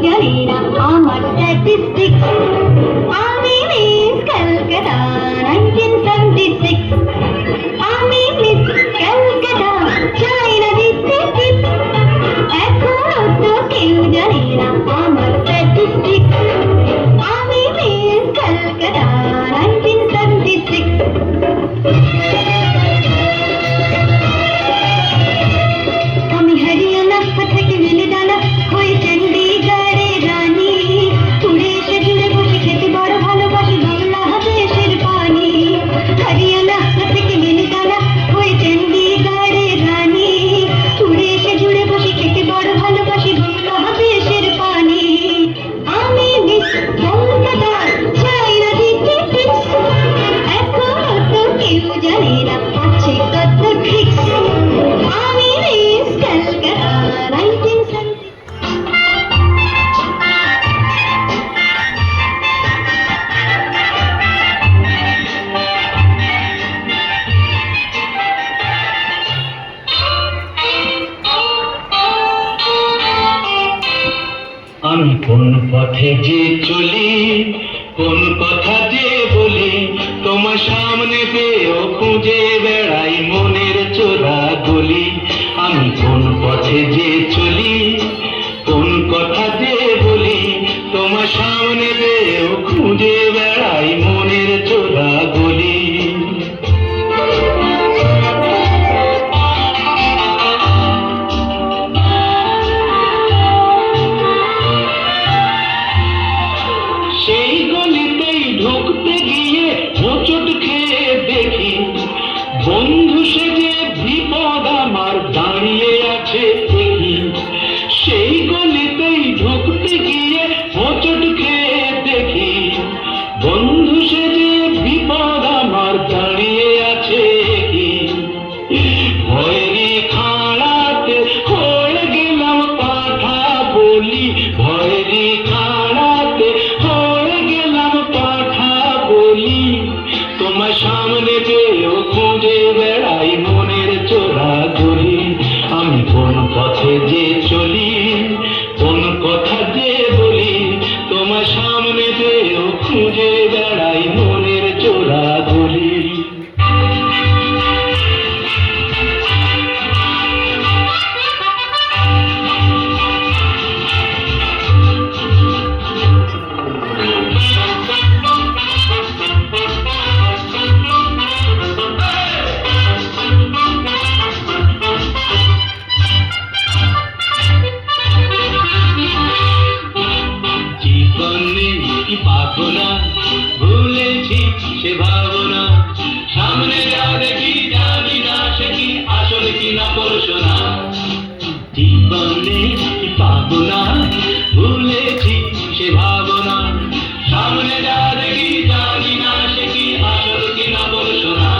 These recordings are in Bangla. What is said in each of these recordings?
জানি না আমার স্ট্যাটিস্টিক্স। আমি মিস কলকাতা 1976, আমি মিস কলকাতা, চাই না দিতে টিপস। এখনো তো কেউ জানি না আমার স্ট্যাটিস্টিক্স। আমি মিস কলকাতা 1976। আমি হরিয়ানা থেকে মিলিদানা হয়ে চণ্ডীগড়ে রানী, উড়ে এসে জুড়ে বসে খেতে বড় ভালোবাসি বাংলাদেশের পানি। হরিয়ানা থেকে মিলিদানা হয়ে চণ্ডীগড়ে রানী, উড়ে এসে জুড়ে বসে খেতে বড় ভালোবাসি বাংলাদেশের পানি। আমি মিস কলকাতা, চাই না দিতে টিপস। এখনো তো কেউ জানে না আছে কত ট্রিক্স। আমি মিস কলকাতা 1976। আমি কোন পথে যে চলি, কোন কথা যে বলি, তোমার সামনে পেয়েও খুঁজে বেড়াই মনের চোরা গলি। আমি কোন পথে যে চলি, কোন কথা যে বলি, তোমার সামনে পেয়েও খুঁজে বেড়াই মনের চোরা গলি। সেই গলিতেই ঢুকতে গিয়ে হোঁচট খেয়ে দেখি বন্ধু সেজে বিপদ আমার দাঁড়িয়ে আছে দেখি। সেই গলিতেই ঢুকতে গিয়ে হোঁচট খেয়ে দেখি বন্ধু সেজে বিপদ আমার দাঁড়িয়ে আছে কি। ভয়েরই খাড়াতে হয়ে গেলাম পাঠা বলি, ভয়েরই খাড়াতে হয়ে গেলাম পাঠা বলি। তোমার সামনে পেয়েও খুঁজে বেড়াই মনের চোরা গলি। আমি কোন পথে যে চলি, কোন কথা যে বলি, তোমার সামনে পেয়েও খুঁজে বেড়াই মনের চোরা গলি। জীবনে কি পাবো না, ভুলেছি সে ভাবনা, সামনে যা দেখি জানি না সে কি আসল কি না পড়শোনা। জীবনে কি পাবো না, ভুলেছি সে ভাবনা, সামনে যা দেখি জানি না সে কি আসল কি না পড়শোনা।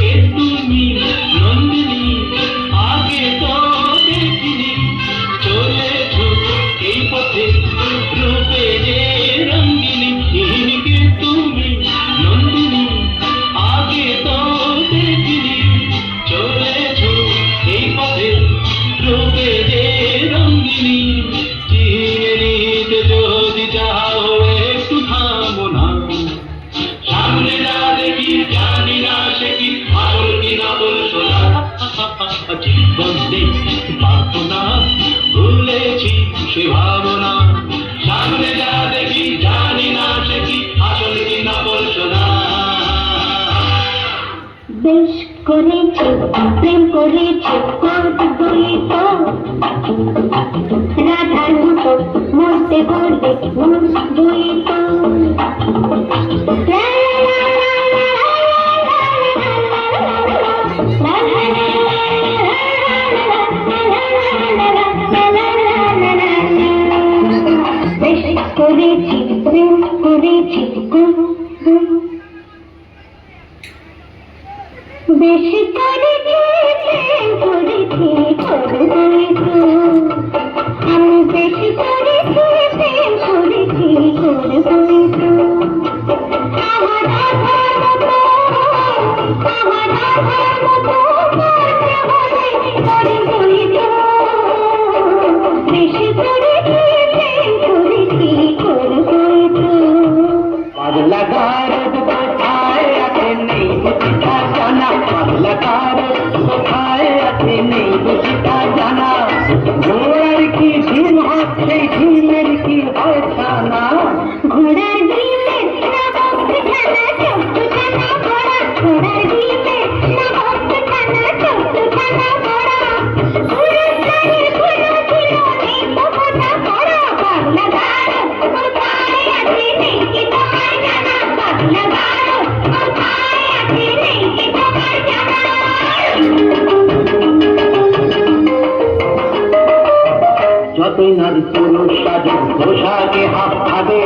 কে তুমি নন্দিনী, আগে তো দেখিনি, চলেছো এই পথে রূপে যে রঙ্গিনী। কে তুমি নন্দিনী, আগে তো দেখিনি, চলেছো এই পথে রূপে যে রঙ্গিনী। চিনে নিতে যদি চাও একটু থামো না, সামনে যা দেখি জানি না সে কি আসল কি না পড়শোনা। জীবনে পারবো না, ভুলেছি সে ভাবনা, সামনে যা দেখি জানি না সে কি আসল কি না পড়শোনা। বেশ করেছি প্রেম করেছি কতগুলি তো, রাধার মতো মরতে বলে বুঝবই তো। বেশ করেছি প্রেম করেছি, বেশি করেছি প্রেম করেছি করবই তো। আমি বেশি করেছি প্রেম করেছি করবই তো। আমার আধার মতো, আমার আধার মতো করবই তো। বেশি করেছি যতই নারী পুরুষ সাজুক পোশাকে হাত খাবে,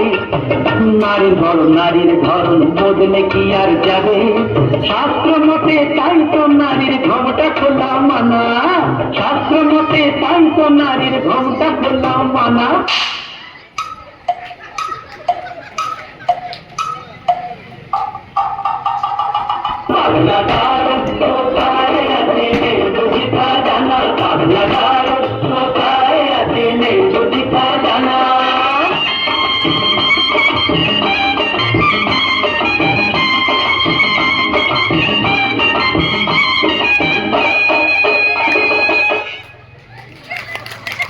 নারীর ধরন বদলে কি আর যাবে? শাস্ত্র মতে তাই তো নারীর ঘোমটা খোলা মানা, শাস্ত্র মতে তাই তো নারীর ঘোমটা খোলা মানা। পাগলা